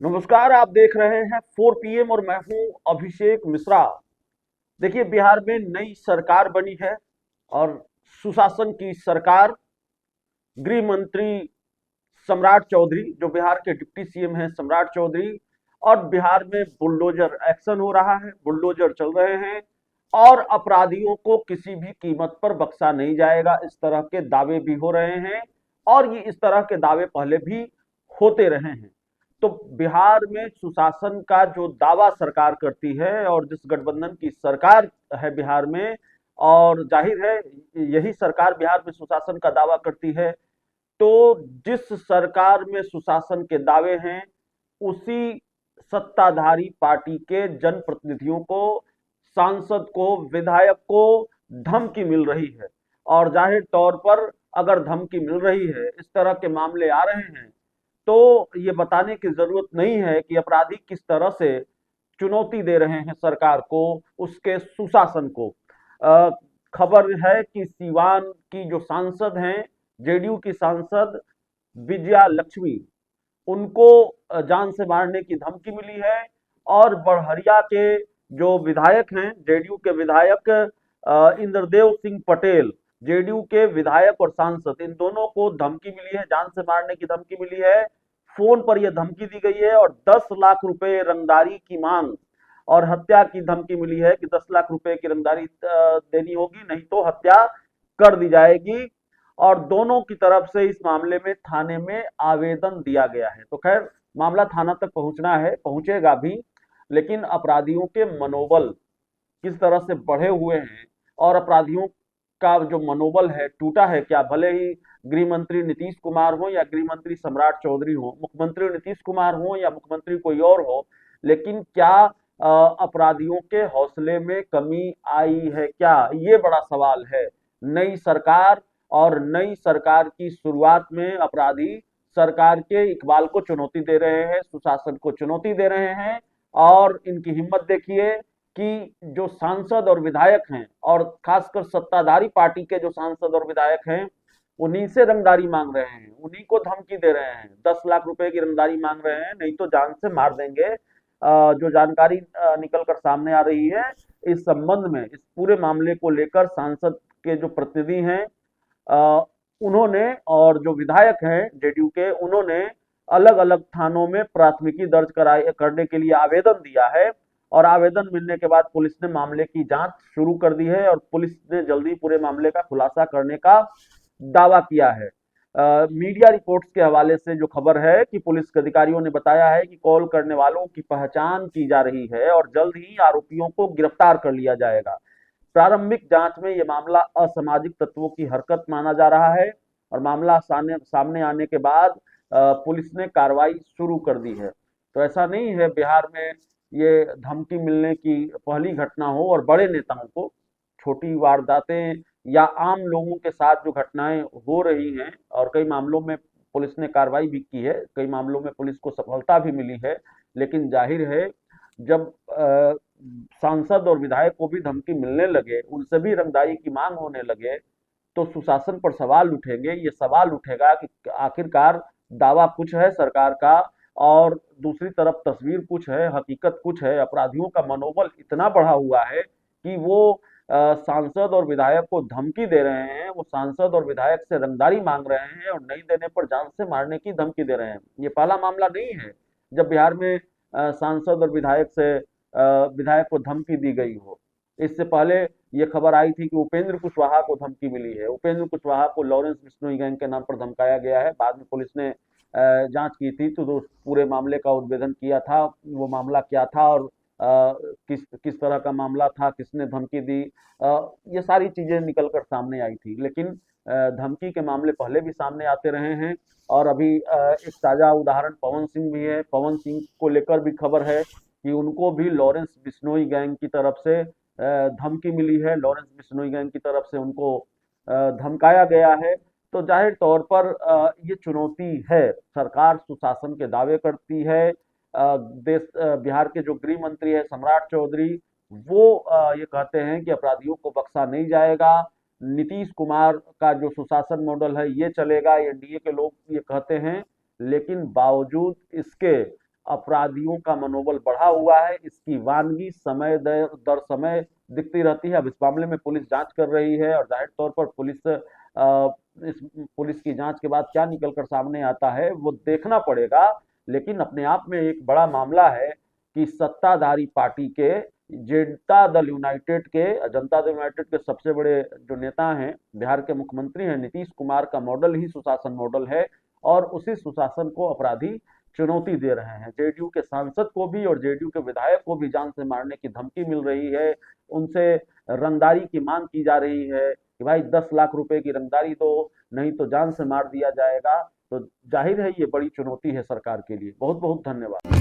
नमस्कार। आप देख रहे हैं 4 PM और मैं हूं अभिषेक मिश्रा। देखिए, बिहार में नई सरकार बनी है और सुशासन की सरकार। गृह मंत्री सम्राट चौधरी, जो बिहार के डिप्टी सीएम हैं, सम्राट चौधरी। और बिहार में बुलडोजर एक्शन हो रहा है, बुलडोजर चल रहे हैं और अपराधियों को किसी भी कीमत पर बख्शा नहीं जाएगा, इस तरह के दावे भी हो रहे हैं। और ये इस तरह के दावे पहले भी होते रहे हैं। तो बिहार में सुशासन का जो दावा सरकार करती है और जिस गठबंधन की सरकार है बिहार में, और जाहिर है यही सरकार बिहार में सुशासन का दावा करती है। तो जिस सरकार में सुशासन के दावे हैं, उसी सत्ताधारी पार्टी के जनप्रतिनिधियों को, सांसद को, विधायक को धमकी मिल रही है। और जाहिर तौर पर अगर धमकी मिल रही है, इस तरह के मामले आ रहे हैं, तो ये बताने की जरूरत नहीं है कि अपराधी किस तरह से चुनौती दे रहे हैं सरकार को, उसके सुशासन को। अ, खबर है कि सीवान की जो सांसद हैं, जेडीयू की सांसद विजया लक्ष्मी, उनको जान से मारने की धमकी मिली है। और बड़हरिया के जो विधायक हैं, जेडीयू के विधायक इंद्रदेव सिंह पटेल, जेडीयू के विधायक और सांसद, इन दोनों को धमकी मिली है, जान से मारने की धमकी मिली है। फोन पर यह धमकी दी गई है और 10 लाख रुपए रंगदारी की मांग और हत्या की धमकी मिली है कि 10 लाख रुपए की रंगदारी देनी होगी, नहीं तो हत्या कर दी जाएगी। और दोनों की तरफ से इस मामले में थाने में आवेदन दिया गया है। तो खैर, मामला थाना तक पहुंचना है, पहुंचेगा भी। लेकिन अपराधियों के मनोबल किस तरह से बढ़े हुए हैं और अपराधियों का जो मनोबल है टूटा है क्या, भले ही गृह मंत्री नीतीश कुमार हो या गृह मंत्री सम्राट चौधरी हो, मुख्यमंत्री नीतीश कुमार हो या मुख्यमंत्री कोई और हो, लेकिन क्या अपराधियों के हौसले में कमी आई है क्या, ये बड़ा सवाल है। नई सरकार और नई सरकार की शुरुआत में अपराधी सरकार के इकबाल को चुनौती दे रहे हैं, सुशासन को चुनौती दे रहे हैं। और इनकी हिम्मत देखिए कि जो सांसद और विधायक हैं, और खासकर सत्ताधारी पार्टी के जो सांसद और विधायक हैं, उन्हीं से रंगदारी मांग रहे हैं, उन्हीं को धमकी दे रहे हैं, 10 लाख रुपए की रंगदारी मांग रहे हैं, नहीं तो जान से मार देंगे। जो जानकारी निकल कर सामने आ रही है इस संबंध में, इस पूरे मामले को लेकर सांसद के जो प्रतिनिधि हैं, अ, उन्होंने, और जो विधायक हैं जेडीयू के, उन्होंने अलग अलग थानों में प्राथमिकी दर्ज करने के लिए आवेदन दिया है। और आवेदन मिलने के बाद पुलिस ने मामले की जांच शुरू कर दी है और पुलिस ने जल्दी पूरे मामले का खुलासा करने का दावा किया है। मीडिया रिपोर्ट्स के हवाले से जो खबर है कि पुलिस के अधिकारियों ने बताया है कि कॉल करने वालों की पहचान की जा रही है और जल्द ही आरोपियों को गिरफ्तार कर लिया जाएगा। प्रारंभिक जांच में यह मामला असामाजिक तत्वों की हरकत माना जा रहा है और मामला सामने आने के बाद पुलिस ने कार्रवाई शुरू कर दी है। तो ऐसा नहीं है बिहार में ये धमकी मिलने की पहली घटना हो, और बड़े नेताओं को छोटी वारदातें या आम लोगों के साथ जो घटनाएं हो रही हैं, और कई मामलों में पुलिस ने कार्रवाई भी की है, कई मामलों में पुलिस को सफलता भी मिली है। लेकिन जाहिर है, जब सांसद और विधायक को भी धमकी मिलने लगे, उनसे भी रंगदारी की मांग होने लगे, तो सुशासन पर सवाल उठेंगे। ये सवाल उठेगा कि आखिरकार दावा कुछ है सरकार का और दूसरी तरफ तस्वीर कुछ है, हकीकत कुछ है। अपराधियों का मनोबल इतना बढ़ा हुआ है कि वो सांसद और विधायक को धमकी दे रहे हैं, वो सांसद और विधायक से रंगदारी मांग रहे हैं और नहीं देने पर जान से मारने की धमकी दे रहे हैं। ये पहला मामला नहीं है जब बिहार में सांसद और विधायक से विधायक को धमकी दी गई हो। इससे पहले ये खबर आई थी कि उपेंद्र कुशवाहा को धमकी मिली है। उपेंद्र कुशवाहा को लॉरेंस बिश्नोई गैंग के नाम पर धमकाया गया है। बाद में पुलिस ने जांच की थी तो उस पूरे मामले का उद्भेदन किया था, वो मामला क्या था और किस किस तरह का मामला था, किसने धमकी दी, ये सारी चीजें निकल कर सामने आई थी। लेकिन धमकी के मामले पहले भी सामने आते रहे हैं। और अभी एक ताजा उदाहरण पवन सिंह भी है। पवन सिंह को लेकर भी खबर है कि उनको भी लॉरेंस बिश्नोई गैंग की तरफ से धमकी मिली है, लॉरेंस बिश्नोई गैंग की तरफ से उनको धमकाया गया है। तो जाहिर तौर पर ये चुनौती है। सरकार सुशासन के दावे करती है। बिहार के जो गृह मंत्री है सम्राट चौधरी, वो ये कहते हैं कि अपराधियों को बख्शा नहीं जाएगा। नीतीश कुमार का जो सुशासन मॉडल है ये चलेगा, एनडीए के लोग ये कहते हैं। लेकिन बावजूद इसके अपराधियों का मनोबल बढ़ा हुआ है। इसकी वानगी समय दर समय दिखती रहती है। अब इस मामले में पुलिस जांच कर रही है और जाहिर तौर पर इस पुलिस की जांच के बाद क्या निकल कर सामने आता है वो देखना पड़ेगा। लेकिन अपने आप में एक बड़ा मामला है कि सत्ताधारी पार्टी के जनता दल यूनाइटेड के सबसे बड़े जो नेता हैं, बिहार के मुख्यमंत्री हैं नीतीश कुमार का मॉडल ही सुशासन मॉडल है और उसी सुशासन को अपराधी चुनौती दे रहे हैं। जेडीयू के सांसद को भी और जेडीयू के विधायक को भी जान से मारने की धमकी मिल रही है। उनसे रंगदारी की मांग की जा रही है कि भाई 10 लाख रुपए की रंगदारी दो, नहीं तो जान से मार दिया जाएगा। तो जाहिर है ये बड़ी चुनौती है सरकार के लिए। बहुत बहुत धन्यवाद।